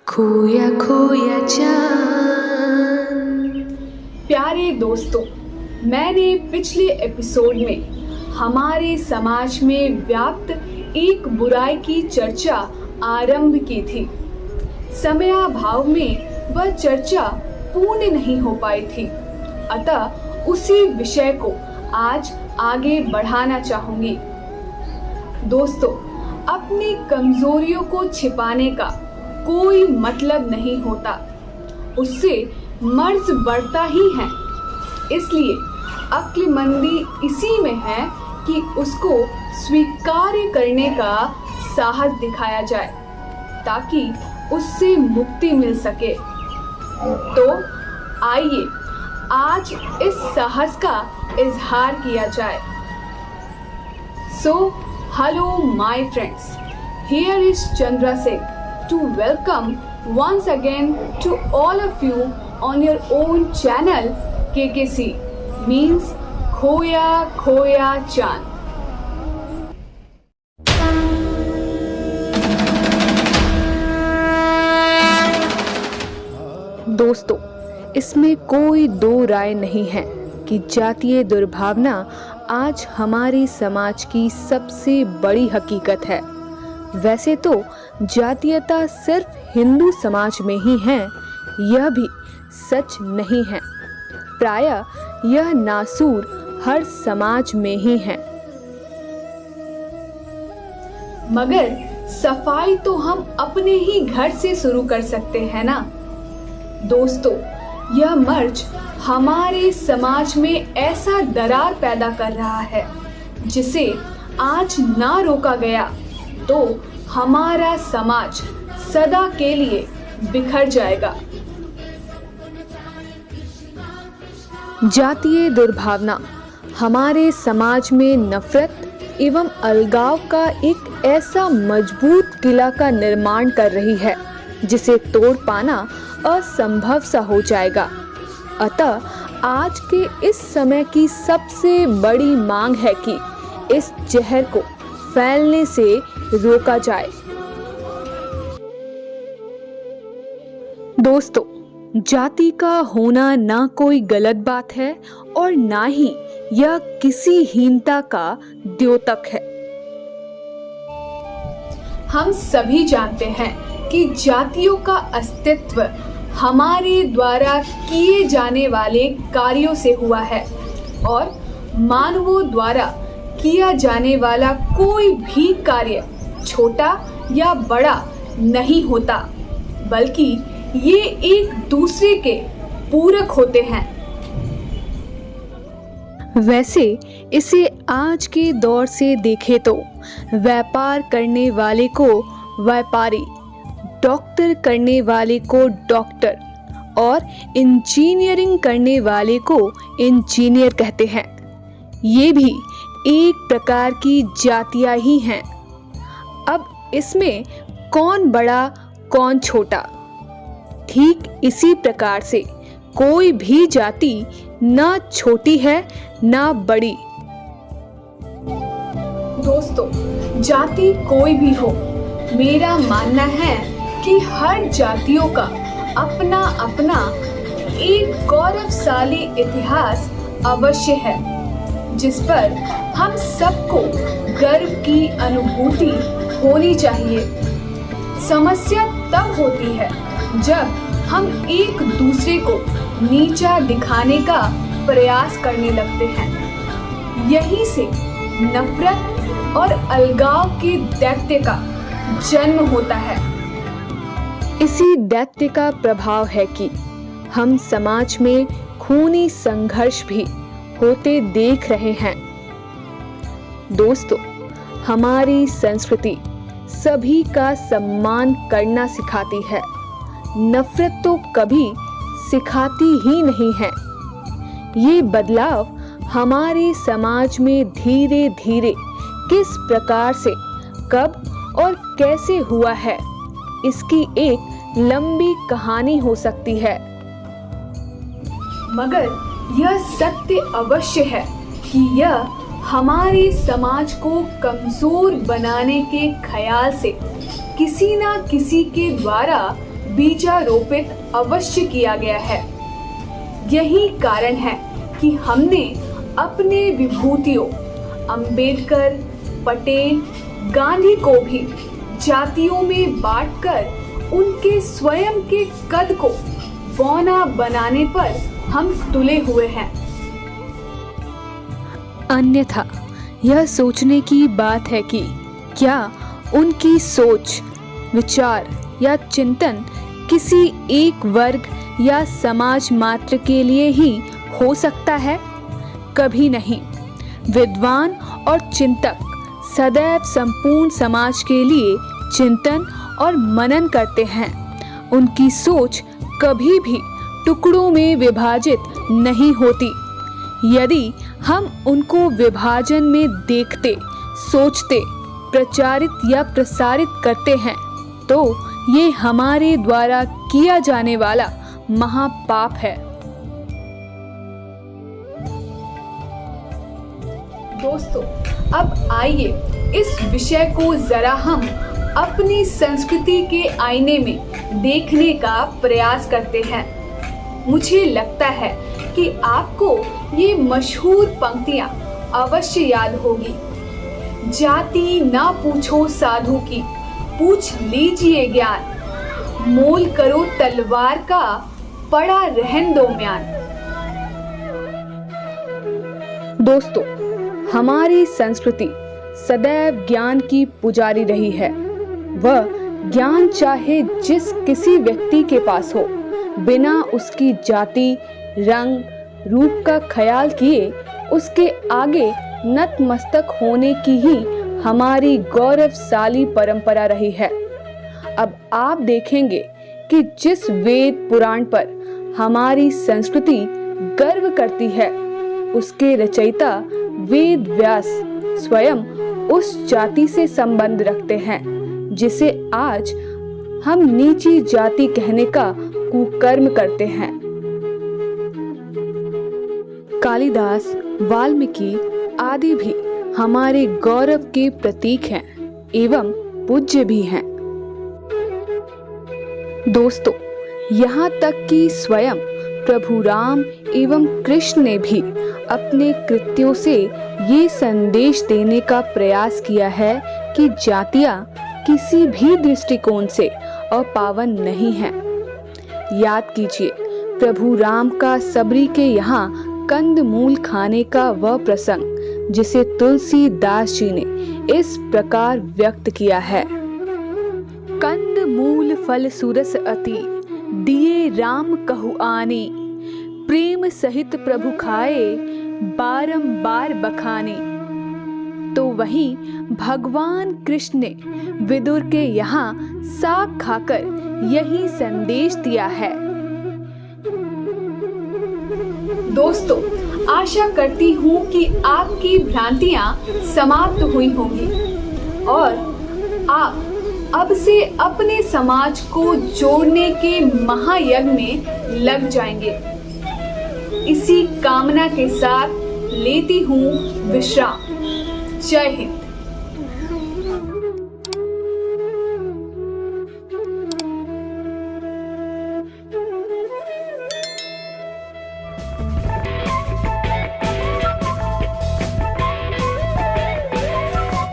खोया खोया चांद। प्यारे दोस्तों, मैंने पिछले एपिसोड में हमारे समाज में व्याप्त एक बुराई की चर्चा आरंभ की थी। समयाभाव में वह चर्चा पूर्ण नहीं हो पाई थी, अतः उसी विषय को आज आगे बढ़ाना चाहूंगी। दोस्तों, अपनी कमजोरियों को छिपाने का कोई मतलब नहीं होता, उससे मर्ज बढ़ता ही है। इसलिए अक्लमंदी इसी में है कि उसको स्वीकार्य करने का साहस दिखाया जाए ताकि उससे मुक्ति मिल सके। तो आइए आज इस साहस का इजहार किया जाए। So, hello my friends, here is Chandra Singh to welcome once again to all of you on your own channel KKC, means खोया खोया चांद। दोस्तों, इसमें कोई दो राय नहीं है कि जातीय दुर्भावना आज हमारे समाज की सबसे बड़ी हकीकत है। वैसे तो जातीयता सिर्फ हिंदू समाज में ही है, यह भी सच नहीं है। प्रायः यह नासूर हर समाज में ही है। मगर सफाई तो हम अपने ही घर से शुरू कर सकते हैं ना। दोस्तों, यह मर्ज हमारे समाज में ऐसा दरार पैदा कर रहा है जिसे आज ना रोका गया तो हमारा समाज सदा के लिए बिखर जाएगा। जातीय दुर्भावना हमारे समाज में नफरत एवं अलगाव का एक ऐसा मजबूत किला का निर्माण कर रही है जिसे तोड़ पाना असंभव सा हो जाएगा। अतः आज के इस समय की सबसे बड़ी मांग है कि इस जहर को फैलने से रोका जाए। दोस्तों, जाति का होना ना कोई गलत बात है और ना ही यह किसी हीनता का द्योतक है। हम सभी जानते हैं कि जातियों का अस्तित्व हमारे द्वारा किए जाने वाले कार्यों से हुआ है और मानवों द्वारा किया जाने वाला कोई भी कार्य छोटा या बड़ा नहीं होता, बल्कि ये एक दूसरे के पूरक होते हैं। वैसे इसे आज के दौर से देखें तो व्यापार करने वाले को व्यापारी, डॉक्टर करने वाले को डॉक्टर और इंजीनियरिंग करने वाले को इंजीनियर कहते हैं। ये भी एक प्रकार की जातियां ही हैं। अब इसमें कौन बड़ा कौन छोटा, ठीक इसी प्रकार से कोई भी जाति ना छोटी है ना बड़ी। दोस्तों, जाति कोई भी हो, मेरा मानना है कि हर जातियों का अपना अपना एक गौरवशाली इतिहास अवश्य है जिस पर हम सबको गर्व की अनुभूति होनी चाहिए। समस्या तब होती है जब हम एक दूसरे को नीचा दिखाने का प्रयास करने लगते हैं। यहीं से नफरत और अलगाव के दैत्य का जन्म होता है। इसी दैत्य का प्रभाव है कि हम समाज में खूनी संघर्ष भी होते देख रहे हैं। दोस्तों, हमारी संस्कृति सभी का सम्मान करना सिखाती है, नफरत तो कभी सिखाती ही नहीं है। ये बदलाव हमारे समाज में धीरे धीरे किस प्रकार से, कब और कैसे हुआ है, इसकी एक लंबी कहानी हो सकती है। मगर यह सत्य अवश्य है कि यह हमारे समाज को कमजोर बनाने के ख्याल से किसी ना किसी के द्वारा बीजारोपित अवश्य किया गया है। यही कारण है कि हमने अपने विभूतियों अंबेडकर, पटेल, गांधी को भी जातियों में बांटकर उनके स्वयं के कद को बौना बनाने पर हम तुले हुए हैं। अन्यथा यह सोचने की बात है कि क्या उनकी सोच, विचार या चिंतन किसी एक वर्ग या समाज मात्र के लिए ही हो सकता है? कभी नहीं। विद्वान और चिंतक सदैव संपूर्ण समाज के लिए चिंतन और मनन करते हैं। उनकी सोच कभी भी टुकड़ों में विभाजित नहीं होती। यदि हम उनको विभाजन में देखते, सोचते, प्रचारित या प्रसारित करते हैं तो ये हमारे द्वारा किया जाने वाला महापाप है। दोस्तों, अब आइए इस विषय को जरा हम अपनी संस्कृति के आईने में देखने का प्रयास करते हैं। मुझे लगता है कि आपको ये मशहूर पंक्तियां अवश्य याद होगी। जाति ना पूछो साधु की, पूछ लीजिए ज्ञान, मोल करो तलवार का, पड़ा रहन दो म्यान। दोस्तों, हमारी संस्कृति सदैव ज्ञान की पुजारी रही है। वह ज्ञान चाहे जिस किसी व्यक्ति के पास हो, बिना उसकी जाति, रंग, रूप का ख्याल किए उसके आगे नतमस्तक होने की ही हमारी गौरवशाली परंपरा रही है। अब आप देखेंगे कि जिस वेद पुराण पर हमारी संस्कृति गर्व करती है, उसके रचयिता वेद व्यास स्वयं उस जाति से संबंध रखते हैं जिसे आज हम नीची जाति कहने का कुकर्म करते हैं। कालिदास, वाल्मीकि आदि भी हमारे गौरव के प्रतीक हैं एवं पूज्य भी हैं। दोस्तों, यहाँ तक कि स्वयं प्रभु राम एवं कृष्ण ने भी अपने कृत्यों से ये संदेश देने का प्रयास किया है कि जातियाँ किसी भी दृष्टिकोण से अपावन नहीं हैं। याद कीजिए प्रभु राम का सबरी के यहाँ कंद मूल खाने का वह प्रसंग जिसे तुलसीदास जी ने इस प्रकार व्यक्त किया है। कंद मूल फल सुरस अति, दिए राम कहु आने, प्रेम सहित प्रभु खाए, बारंबार बखाने। तो वहीं भगवान कृष्ण ने विदुर के यहाँ साग खाकर यही संदेश दिया है। दोस्तों, आशा करती हूँ कि आपकी भ्रांतियाँ समाप्त हुई होंगी और आप अब से अपने समाज को जोड़ने के महायज्ञ में लग जाएंगे। इसी कामना के साथ लेती हूँ विश्राम। जय हिंद।